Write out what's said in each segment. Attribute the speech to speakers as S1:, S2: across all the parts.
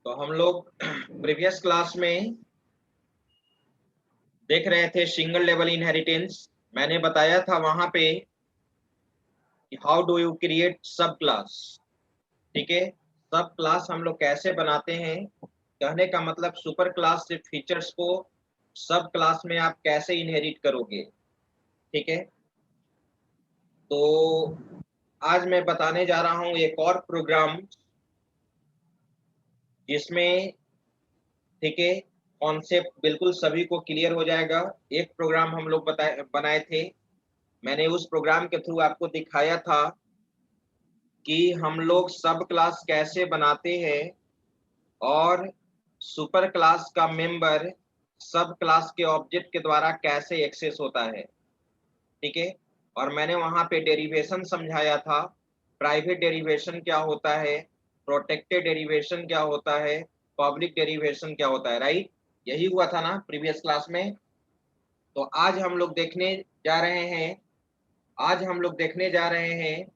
S1: तो हम लोग प्रीवियस क्लास में देख रहे थे सिंगल लेवल इनहेरिटेंस। मैंने बताया था वहां पे कि हाउ डू यू क्रिएट सब क्लास। ठीक है, सब क्लास हम लोग कैसे बनाते हैं, कहने का मतलब सुपर क्लास से फीचर्स को सब क्लास में आप कैसे इनहेरिट करोगे। ठीक है, तो आज मैं बताने जा रहा हूं एक और प्रोग्राम जिसमें, ठीक है, कॉन्सेप्ट बिल्कुल सभी को क्लियर हो जाएगा। एक प्रोग्राम हम लोग बनाए थे, मैंने उस प्रोग्राम के थ्रू आपको दिखाया था कि हम लोग सब क्लास कैसे बनाते हैं और सुपर क्लास का मेंबर सब क्लास के ऑब्जेक्ट के द्वारा कैसे एक्सेस होता है। ठीक है, और मैंने वहां पे डेरिवेशन समझाया था, प्राइवेट डेरिवेशन क्या होता है, प्रोटेक्टेड डेरिवेशन क्या होता है, पब्लिक डेरिवेशन क्या होता है। राइट, यही हुआ था ना प्रीवियस क्लास में। तो आज हम लोग देखने जा रहे हैं, आज हम लोग देखने जा रहे हैं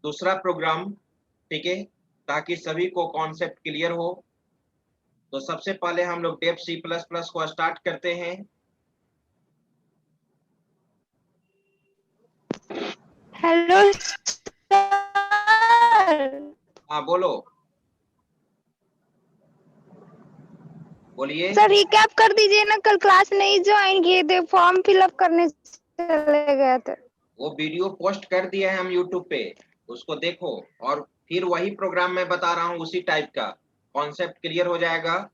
S1: दूसरा प्रोग्राम। ठीक है, ताकि सभी को कॉन्सेप्ट क्लियर हो। तो सबसे पहले हम लोग डेव सी प्लस प्लस को स्टार्ट करते हैं।
S2: Hello sir.
S1: हाँ बोलो, बोलिए।
S2: सर रिकैप कर दीजिए ना, कल क्लास नहीं ज्वाइन किए थे, फॉर्म फिलअप करने चले गए थे।
S1: वो वीडियो पोस्ट कर दिया है हम यूट्यूब पे, उसको देखो और फिर वही प्रोग्राम मैं बता रहा हूँ, उसी टाइप का कॉन्सेप्ट क्लियर हो जाएगा।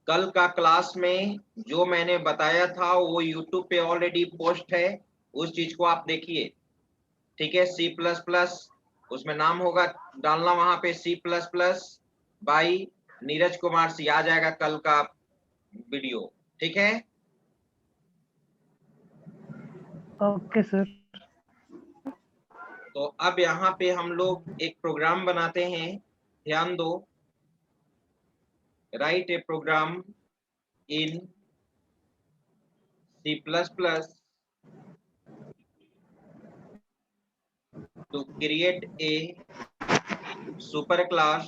S1: कल का क्लास में जो मैंने बताया था वो यूट्यूब पे ऑलरेडी पोस्ट है, उस चीज को आप देखिए। ठीक है, सी प्लस प्लस, उसमें नाम होगा डालना वहां पे C plus plus by Neeraj Kumar C, आ जाएगा कल का वीडियो। ठीक है,
S3: ओके सर।
S1: तो अब यहाँ पे हम लोग एक प्रोग्राम बनाते हैं, ध्यान दो। Write a program in C plus plus to create a superclass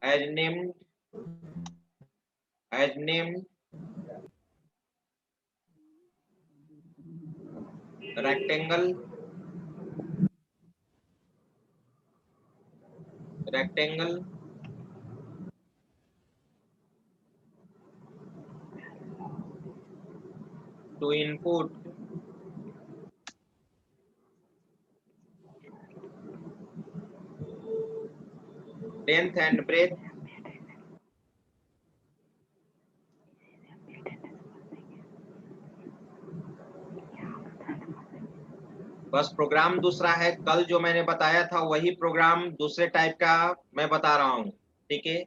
S1: as named rectangle to input length and breadth, बस प्रोग्राम दूसरा है। कल जो मैंने बताया था वही प्रोग्राम दूसरे टाइप का मैं बता रहा हूं। ठीक है,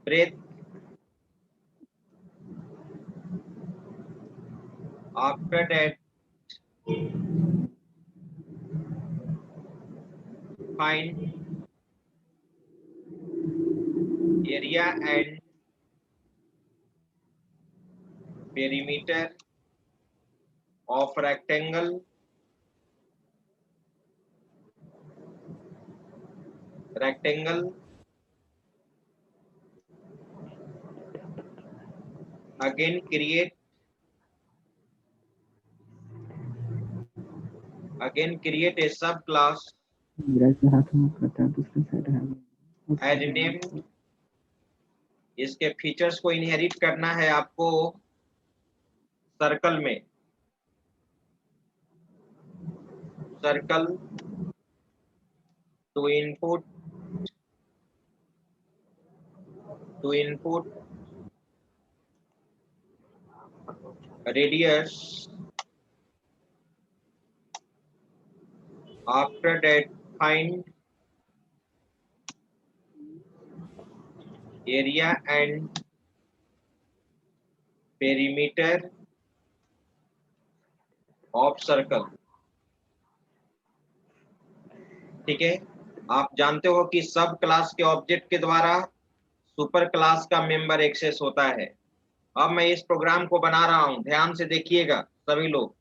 S1: breadth, after that find area and perimeter of rectangle again create a subclass as named। इसके फीचर्स को इनहेरिट करना है आपको सर्कल में, circle to input radius, after that find area and perimeter of circle। ठीक है, आप जानते हो कि सब क्लास के ऑब्जेक्ट के द्वारा सुपर क्लास का मेंबर एक्सेस होता है। अब मैं इस प्रोग्राम को बना रहा हूं, ध्यान से देखिएगा सभी लोग।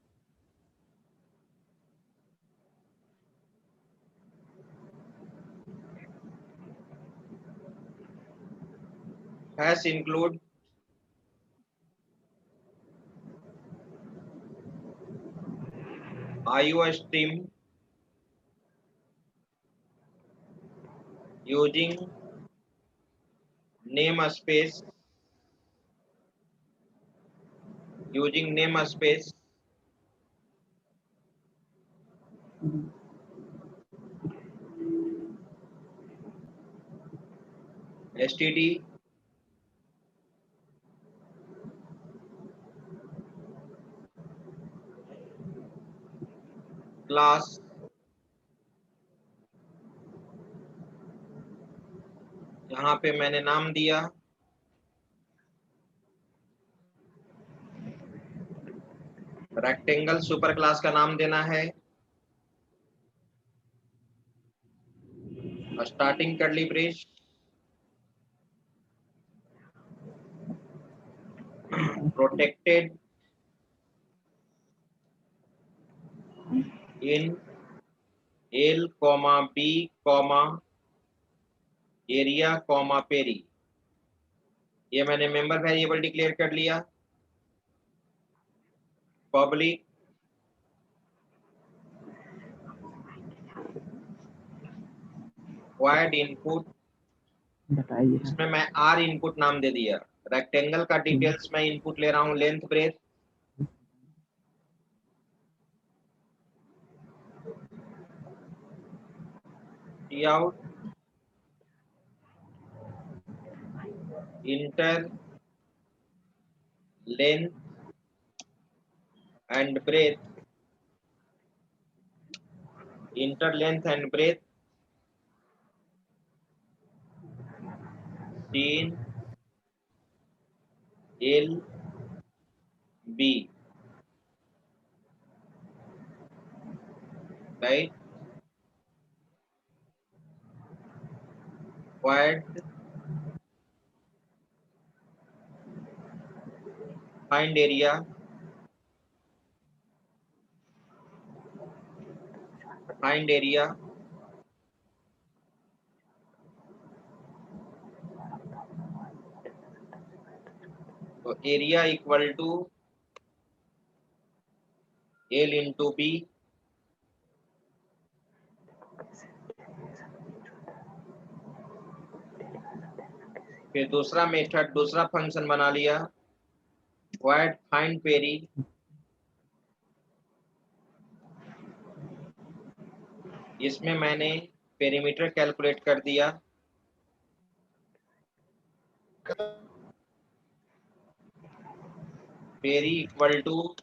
S1: Hash include IO stream using namespace std class यहाँ पे मैंने नाम दिया रेक्टेंगल, सुपर क्लास का नाम देना है, starting curly brace, protected int L, B, area, peri. ये मैंने मेंबर वेरिएबल डिक्लेयर कर लिया। पब्लिक void इनपुट, इसमें मैं R इनपुट नाम दे दिया। रेक्टेंगल का डिटेल्स मैं इनपुट ले रहा हूं, length breadth, out, enter length and breadth, enter length and breadth 3 L B, right. void find area, तो area equal to L into B, फिर दूसरा मेथड, दूसरा फंक्शन बना लिया void find पेरी, इसमें मैंने पेरीमीटर कैलकुलेट कर दिया, peri equal to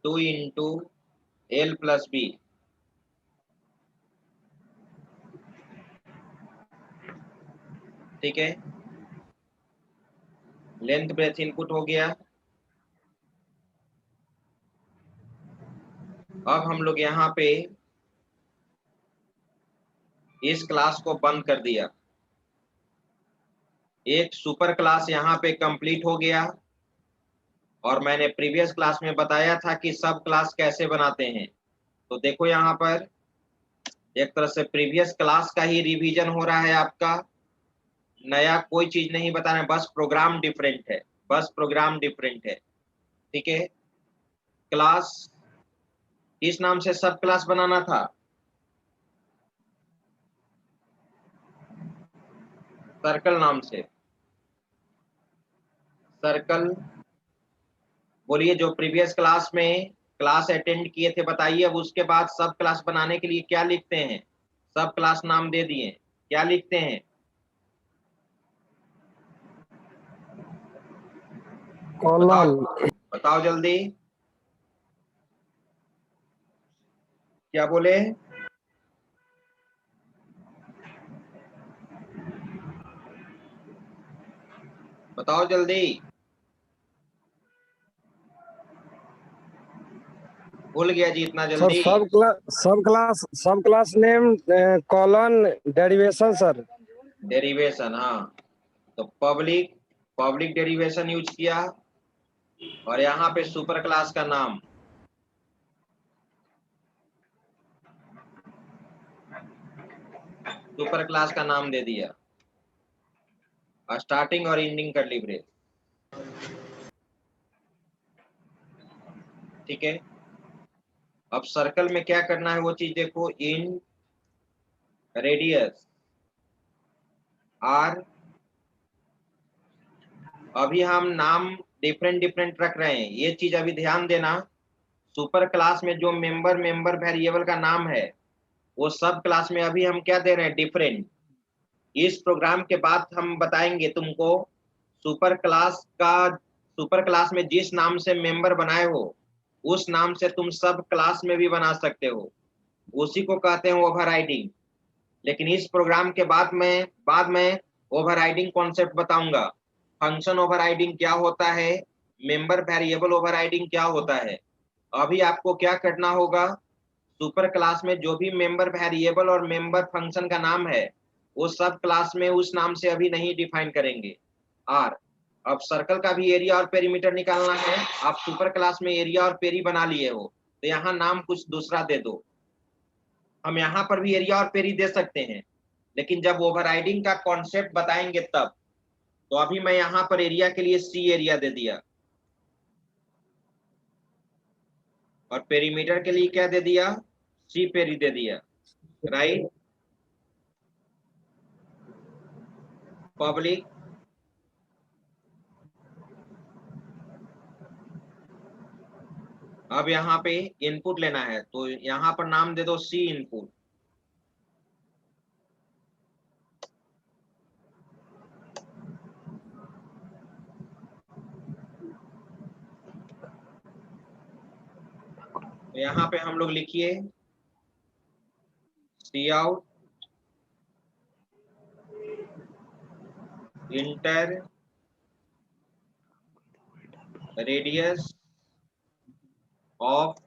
S1: 2 into L plus B, ठीक है। लेंथ ब्रेथ इनपुट हो गया। अब हम लोग यहाँ पे इस क्लास को बंद कर दिया। एक सुपर क्लास यहाँ पे कंप्लीट हो गया, और मैंने प्रीवियस क्लास में बताया था कि सब क्लास कैसे बनाते हैं। तो देखो यहाँ पर एक तरह से प्रीवियस क्लास का ही रिवीजन हो रहा है आपका, नया कोई चीज नहीं बता रहे, बस प्रोग्राम डिफरेंट है, ठीक है। क्लास इस नाम से सब क्लास बनाना था, सर्कल नाम से, सर्कल। बोलिए जो प्रीवियस क्लास में क्लास अटेंड किए थे बताइए। अब उसके बाद सब क्लास बनाने के लिए क्या लिखते हैं? सब क्लास नाम दे दिए, क्या लिखते हैं?
S4: कॉलम।
S1: बताओ जल्दी, क्या बोले? बताओ जल्दी, भूल गया जी इतना
S4: सर
S1: जल्दी।
S4: सब class name colon derivation sir.
S1: Derivation, हाँ तो पब्लिक डेरिवेशन यूज किया और यहाँ पे सुपर क्लास का नाम दे दिया, स्टार्टिंग और एंडिंग कर्ली ब्रेस। ठीक है, अब सर्कल में क्या करना है वो चीज देखो। इन रेडियस आर, अभी हम नाम डिफरेंट रख रहे हैं, ये चीज अभी ध्यान देना। सुपर क्लास में जो मेंबर वेरिएबल का नाम है वो सब क्लास में अभी हम क्या दे रहे हैं, डिफरेंट। इस प्रोग्राम के बाद हम बताएंगे तुमको सुपर क्लास में जिस नाम से मेंबर बनाए हो उस नाम से तुम सब क्लास में भी बना सकते हो, उसी को कहते हैं ओवरराइडिंग। लेकिन इस प्रोग्राम के बाद में ओवरराइडिंग कॉन्सेप्ट बताऊंगा। फंक्शन ओवरराइडिंग क्या होता है, मेंबर वेरिएबल ओवरराइडिंग क्या होता है। अभी आपको क्या करना होगा, सुपर क्लास में जो भी मेंबर वेरिएबल और मेंबर फंक्शन का नाम है वो सब क्लास में उस नाम से अभी नहीं डिफाइन करेंगे। आर, अब सर्कल का भी एरिया और पेरीमीटर निकालना है। आप सुपर क्लास में एरिया और पेरी बना लिए हो तो यहाँ नाम कुछ दूसरा दे दो। हम यहाँ पर भी एरिया और पेरी दे सकते हैं, लेकिन जब ओवरराइडिंग का कॉन्सेप्ट बताएंगे तब। तो अभी मैं यहाँ पर एरिया के लिए सी एरिया दे दिया और पेरीमीटर के लिए क्या दे दिया, सी पेरी दे दिया। राइट, पब्लिक अब यहाँ पे इनपुट लेना है तो यहाँ पर नाम दे दो सी इनपुट। तो यहाँ पे हम लोग लिखिए cout enter radius of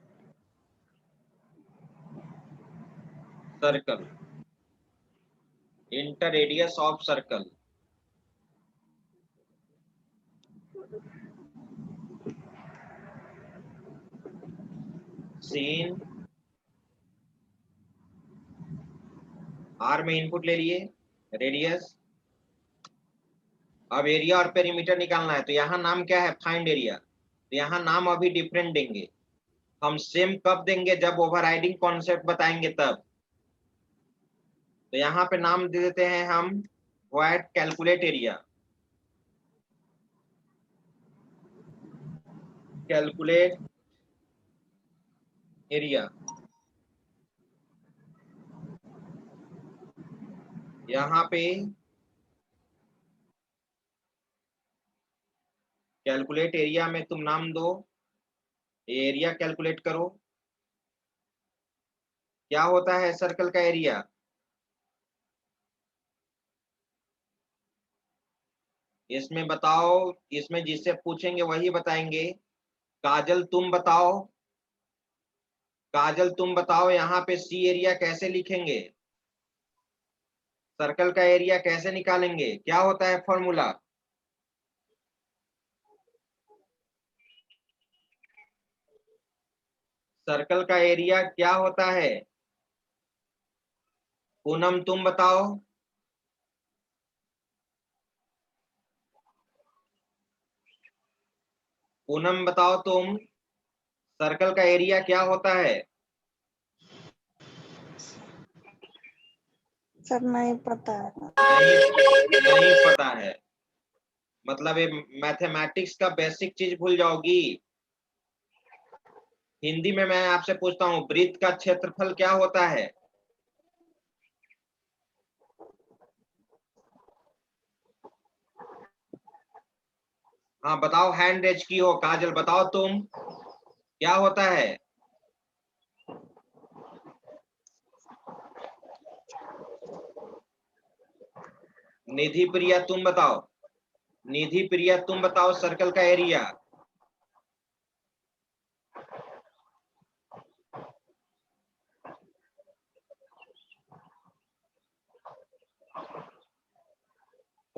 S1: circle, enter radius of circle. Cin r में इनपुट ले लिए रेडियस। अब एरिया और पेरीमीटर निकालना है तो यहाँ नाम क्या है, फाइंड एरिया। तो यहाँ नाम अभी डिफरेंट देंगे, हम सेम कब देंगे, जब ओवरराइडिंग कॉन्सेप्ट बताएंगे तब। तो यहाँ पे नाम दे देते हैं हम void calculate area, calculate area. यहाँ पे कैलकुलेट एरिया में तुम नाम दो, एरिया कैलकुलेट करो। क्या होता है सर्कल का एरिया, इसमें बताओ, इसमें जिससे पूछेंगे वही बताएंगे। काजल तुम बताओ यहाँ पे सी एरिया कैसे लिखेंगे, सर्कल का एरिया कैसे निकालेंगे, क्या होता है फॉर्मूला। सर्कल का एरिया क्या होता है, पूनम तुम बताओ। पूनम बताओ तुम, सर्कल का एरिया क्या होता है।
S5: सर नहीं पता है।
S1: नहीं पता है, मतलब ये मैथमेटिक्स का बेसिक चीज भूल जाओगी। हिंदी में मैं आपसे पूछता हूँ, वृत्त का क्षेत्रफल क्या होता है। हाँ बताओ, हैंड रेज की हो, काजल बताओ तुम, क्या होता है। निधि प्रिया तुम बताओ, निधि प्रिया तुम बताओ सर्कल का एरिया।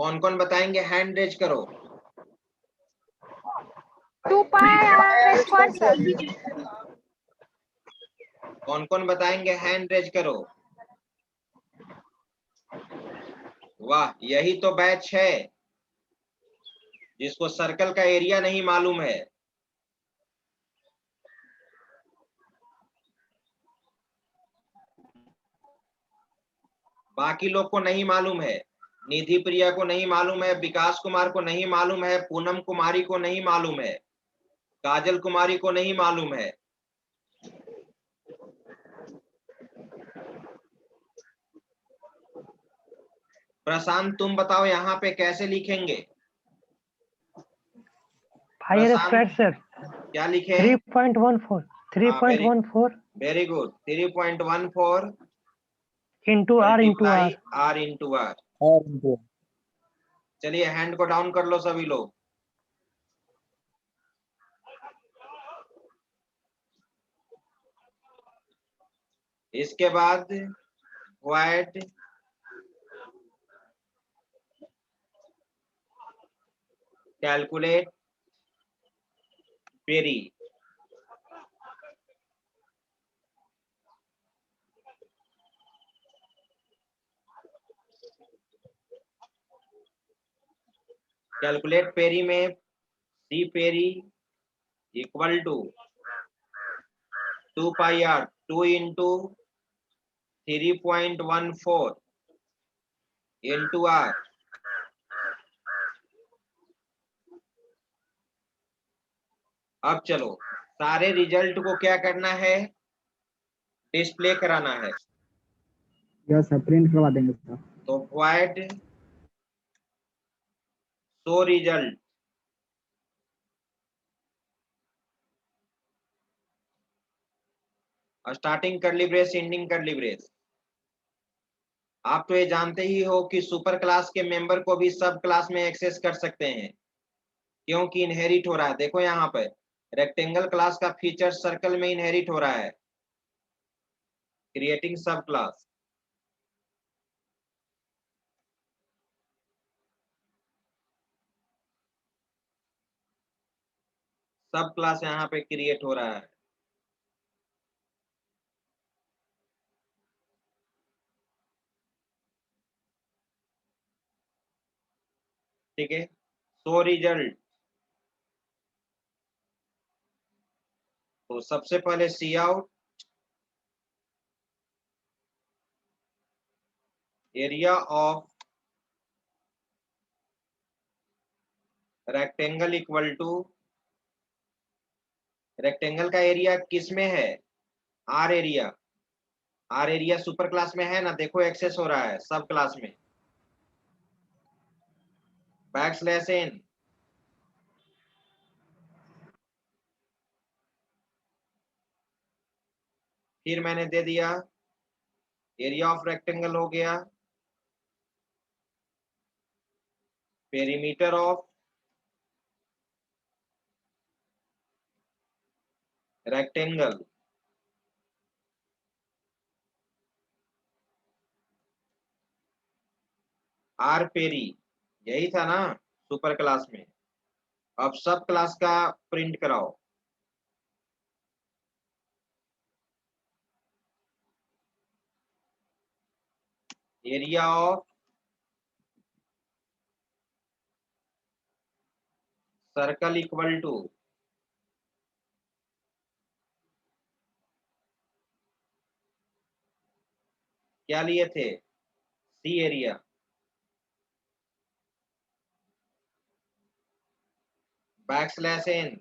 S1: कौन कौन बताएंगे? हैंड रेज करो।
S2: 2 पाई आर स्क्वायर सर।
S1: कौन कौन बताएंगे? हैंड रेज करो। वाह, यही तो बैच है जिसको सर्कल का एरिया नहीं मालूम है। बाकी लोग को नहीं मालूम है, निधि प्रिया को नहीं मालूम है, विकास कुमार को नहीं मालूम है, पूनम कुमारी को नहीं मालूम है, काजल कुमारी को नहीं मालूम है। प्रशांत तुम बताओ यहाँ पे कैसे लिखेंगे?
S3: Pi r square sir.
S1: क्या लिखे?
S3: 3.14 3.14
S1: very good. 3.14
S3: into r into r।
S1: R into r.
S4: और इनको
S1: चलिए हैंड को डाउन कर लो सभी लोग। इसके बाद void calculate peri. Calculate peri में C peri equal to 2 pi r 2 into 3.14 into r. अब चलो सारे रिजल्ट को क्या करना है? डिस्प्ले कराना है।
S5: यस सर, प्रिंट करवा देंगे सर।
S1: तो व्हाइट शो रिजल्ट। स्टार्टिंग करली ब्रेस, एंडिंग करली ब्रेस। आप तो ये जानते ही हो कि सुपर क्लास के मेंबर को भी सब क्लास में एक्सेस कर सकते हैं, क्योंकि इनहेरिट हो रहा है। देखो यहाँ पे रेक्टेंगल क्लास का फीचर सर्कल में इनहेरिट हो रहा है, क्रिएटिंग सब क्लास। सब क्लास यहाँ पे क्रिएट हो रहा है। ठीक है, शो रिजल्ट। तो सबसे पहले cout area of rectangle equal to, rectangle का एरिया किस में है? R area. R area super class में है ना, देखो एक्सेस हो रहा है सब क्लास में। बैकस्लैश एन फिर मैंने दे दिया एरिया ऑफ रेक्टेंगल हो गया, perimeter of rectangle R peri, यही था ना सुपर क्लास में। अब सब क्लास का प्रिंट कराओ। Area of circle equal to क्या लिए थे? C area. Backslash N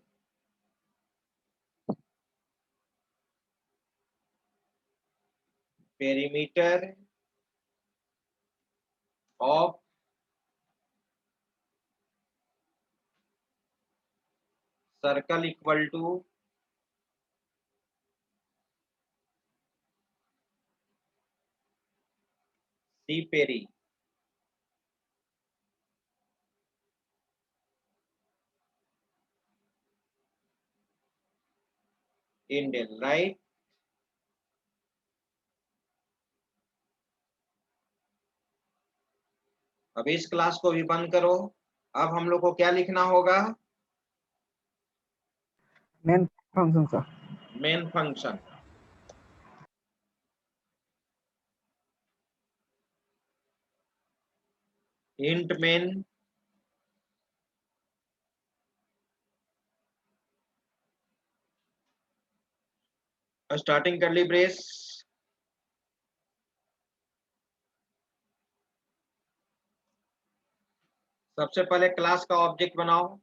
S1: perimeter of circle equal to C peri. Indian right. अब इस क्लास को भी बंद करो। अब हम लोग को क्या लिखना होगा?
S5: Main function sir.
S1: Main function. Int main starting करली ब्रेस, सबसे पहले क्लास का ऑब्जेक्ट बनाओ।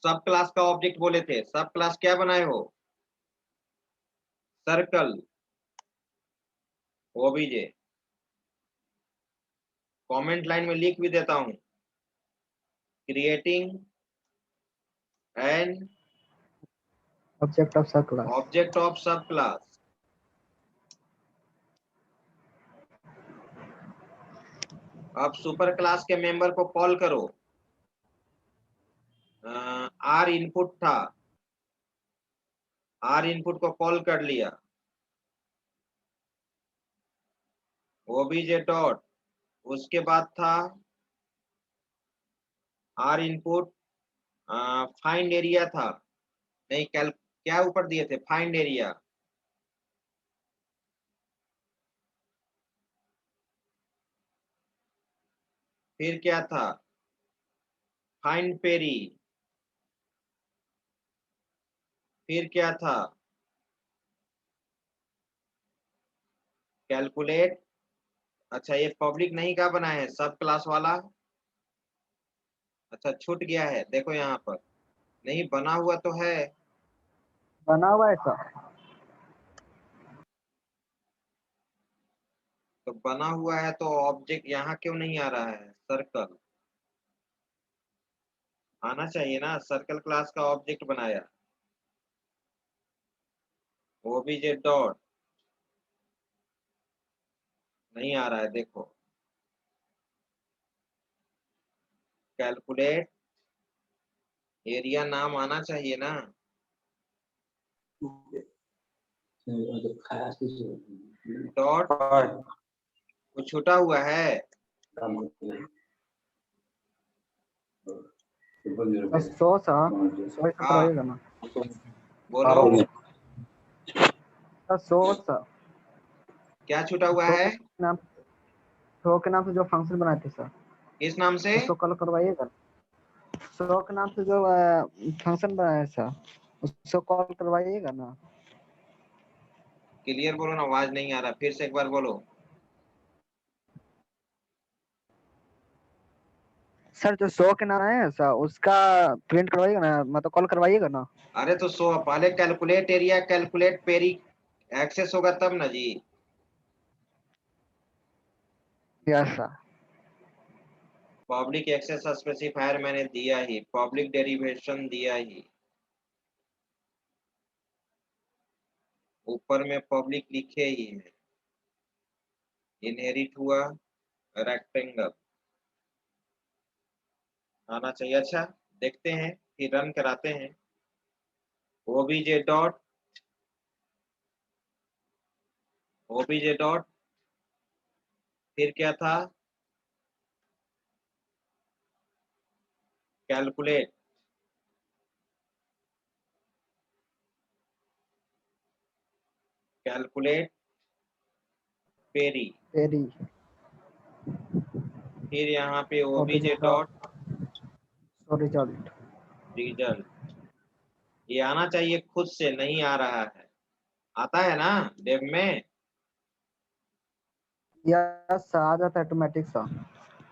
S1: सब क्लास का ऑब्जेक्ट बोले थे, सब क्लास क्या बनाए हो? Circle OBJ. कमेंट लाइन में लिख भी देता हूं, क्रिएटिंग एन
S5: ऑब्जेक्ट ऑफ सब क्लास।
S1: ऑब्जेक्ट ऑफ सब क्लास। अब सुपर क्लास के मेंबर को कॉल करो। आर इनपुट था, आर इनपुट को कॉल कर लिया। ओबीजे डॉट, उसके बाद था आर इनपुट, फाइंड एरिया था, नहीं क्या ऊपर दिए थे? Find area. फिर क्या था? Find peri. फिर क्या था? कैलकुलेट। अच्छा, ये पब्लिक नहीं का बना है सब क्लास वाला? अच्छा, छूट गया है, देखो यहाँ पर नहीं बना हुआ तो है।
S5: बना हुआ है सर।
S1: तो बना हुआ है तो ऑब्जेक्ट यहाँ क्यों नहीं आ रहा है? सर्कल आना चाहिए ना, सर्कल क्लास का ऑब्जेक्ट बनाया। ओबीजे डॉट, नहीं आ रहा है, देखो कैलकुलेट एरिया नाम आना चाहिए ना। डॉट कुछ छूटा हुआ है?
S5: सो सर, सो ऐसा
S1: हाँ
S5: करवाइएगा ना
S1: बोलो,
S5: सर। सो सर,
S1: क्या छूटा हुआ
S5: सो
S1: है?
S5: नाम, सो के नाम से जो फंक्शन बनाए थे सर,
S1: किस नाम से?
S5: उसको कॉल करवाइएगा। सो के नाम से जो फंक्शन बनाया है सर, उसको कॉल करवाइएगा ना।
S1: क्लियर बोलो ना, आवाज नहीं आ रहा, फिर से एक बार बोलो।
S5: सर जो शो के नाम है सर, उसका प्रिंट करवाइएगा ना, मतलब कॉल करवाइएगा ना।
S1: अरे तो सो पहले calculate area, calculate peri access होगा तब ना जी।
S5: Yes sir.
S1: Public access specifier मैंने दिया ही, पब्लिक डेरिवेशन दिया ही, ऊपर में पब्लिक लिखे ही है। इनहेरिट हुआ रेक्टेंगल आना चाहिए। अच्छा देखते हैं, फिर रन कराते हैं। ओबीजे डॉट, ओबीजे डॉट, फिर क्या था? Calculate, calculate peri.
S5: पेरी।
S1: फिर यहाँ पे
S5: OBJ
S1: OBJ
S5: dot
S1: dot
S5: show result.
S1: Result. ये आना चाहिए, खुद से नहीं आ रहा है। आता है ना डेव में?
S5: यस सर, आ जाता है ऑटोमेटिक सर।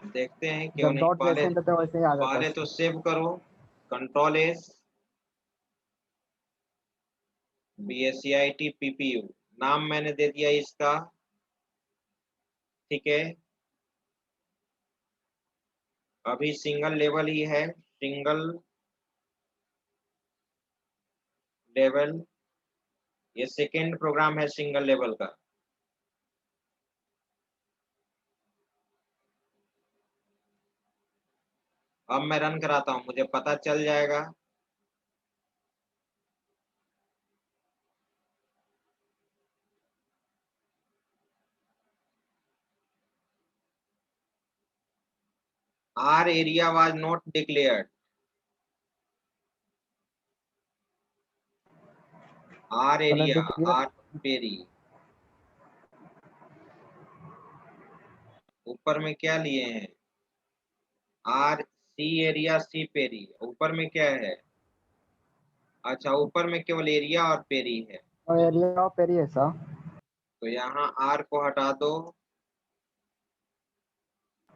S1: देखते हैं क्यों
S5: जब
S1: नहीं।
S5: डॉट
S1: पहले
S5: जैसे देते हैं वैसे ही आ जाता
S1: पहले
S5: है
S1: तो
S5: सर।
S1: सेव करो, कंट्रोल एस, BSCIT PPU नाम मैंने दे दिया इसका, ठीक है। अभी सिंगल लेवल ही है, सिंगल लेवल, ये सेकेंड प्रोग्राम है सिंगल लेवल का। अब मैं रन कराता हूं, मुझे पता चल जाएगा। R area was not declared. R area, R peri. ऊपर में क्या लिए हैं? R C area C peri. ऊपर में क्या है? अच्छा, ऊपर में केवल एरिया और पेरी है।
S5: और एरिया ऑफ पेरी है सर।
S1: तो यहाँ R को हटा दो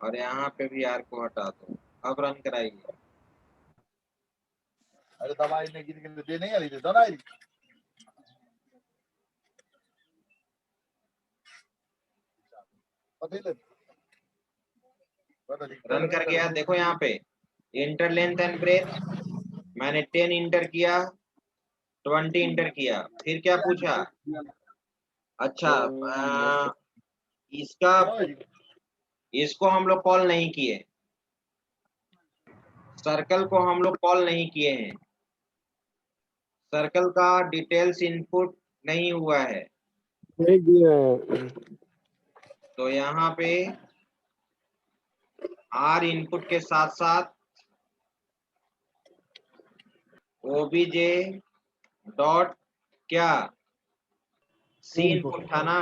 S1: और यहाँ पे भी R को हटा दो। अब रन कराइए।
S6: अरे दवाई नहीं गिन के दे नहीं आ रही थी दवाई।
S1: रन कर गया। देखो यहाँ पे इंटर लेंथ एंड ब्रेथ, मैंने 10 इंटर किया, 20 इंटर किया, फिर क्या पूछा? अच्छा, इसको हम लोग कॉल नहीं किए, सर्कल को हम लोग कॉल नहीं किए हैं, सर्कल का डिटेल्स इनपुट नहीं हुआ है। तो यहाँ पे R इनपुट के साथ साथ OBJ डॉट क्या C इनपुट था ना?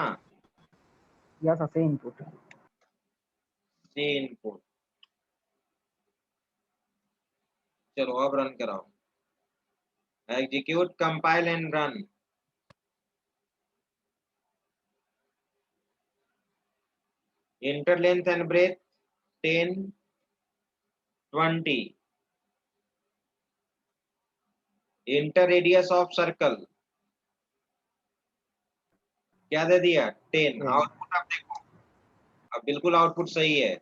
S5: या sir C input.
S1: C input. चलो अब रन कराओ। Execute, compile and run. Enter length and breadth 10, 20। Enter radius of circle क्या दे दिया? 10। आउटपुट आप देखो, अब बिल्कुल आउटपुट सही है।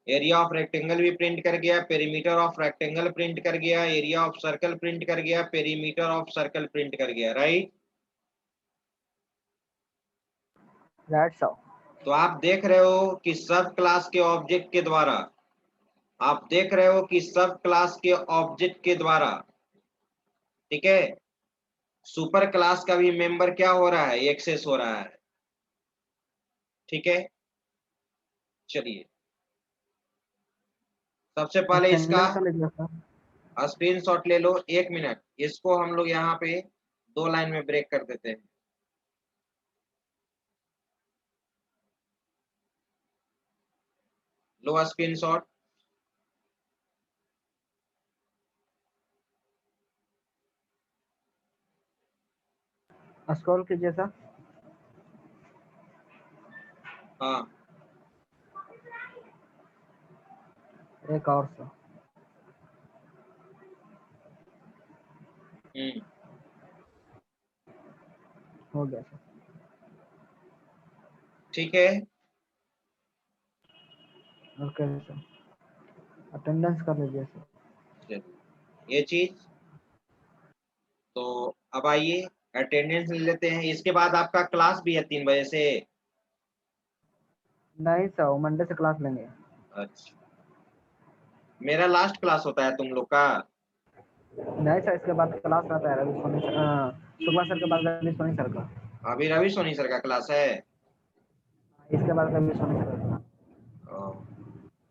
S1: एरिया ऑफ रेक्टेंगल भी प्रिंट कर गया, पेरीमीटर ऑफ रेक्टेंगल प्रिंट कर गया, एरिया ऑफ सर्कल प्रिंट कर गया, पेरीमीटर ऑफ सर्कल प्रिंट कर गया। Right
S5: sir.
S1: तो आप देख रहे हो कि सब क्लास के ऑब्जेक्ट के द्वारा, आप देख रहे हो कि सब क्लास के ऑब्जेक्ट के द्वारा, ठीक है, सुपर क्लास का भी मेंबर क्या हो रहा है? एक्सेस हो रहा है। ठीक है, चलिए सबसे पहले इसका स्क्रीनशॉट ले लो। 1 मिनट, इसको हम लोग यहाँ पे 2 लाइन में ब्रेक कर देते हैं। लो स्क्रीनशॉट।
S5: स्क्रॉल कीजिए सर।
S1: हाँ,
S5: एक और सर। हो गया सर।
S1: ठीक है,
S5: ओके सर, अटेंडेंस कर लीजिए सर।
S1: ये चीज। तो अब आइए अटेंडेंस ले लेते हैं। इसके बाद आपका क्लास भी है 3 बजे से।
S5: नहीं सर, वो मंडे से क्लास लेंगे।
S1: अच्छा, मेरा लास्ट क्लास होता है तुम लोग का?
S5: नहीं सर, इसके बाद क्लास रहता है रवि सोनी शुक्ला सर के बाद रवि सोनी सर का।
S1: अभी रवि सोनी सर का क्लास है?
S5: इसके बाद रवि सोनी सर का।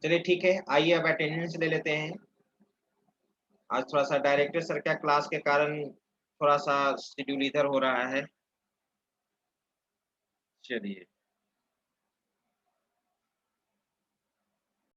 S1: चलिए ठीक है, आइए अब अटेंडेंस ले लेते हैं। आज थोड़ा सा डायरेक्टर सर का क्लास के कारण थोड़ा सा शेड्यूल इधर हो रहा है। चलिए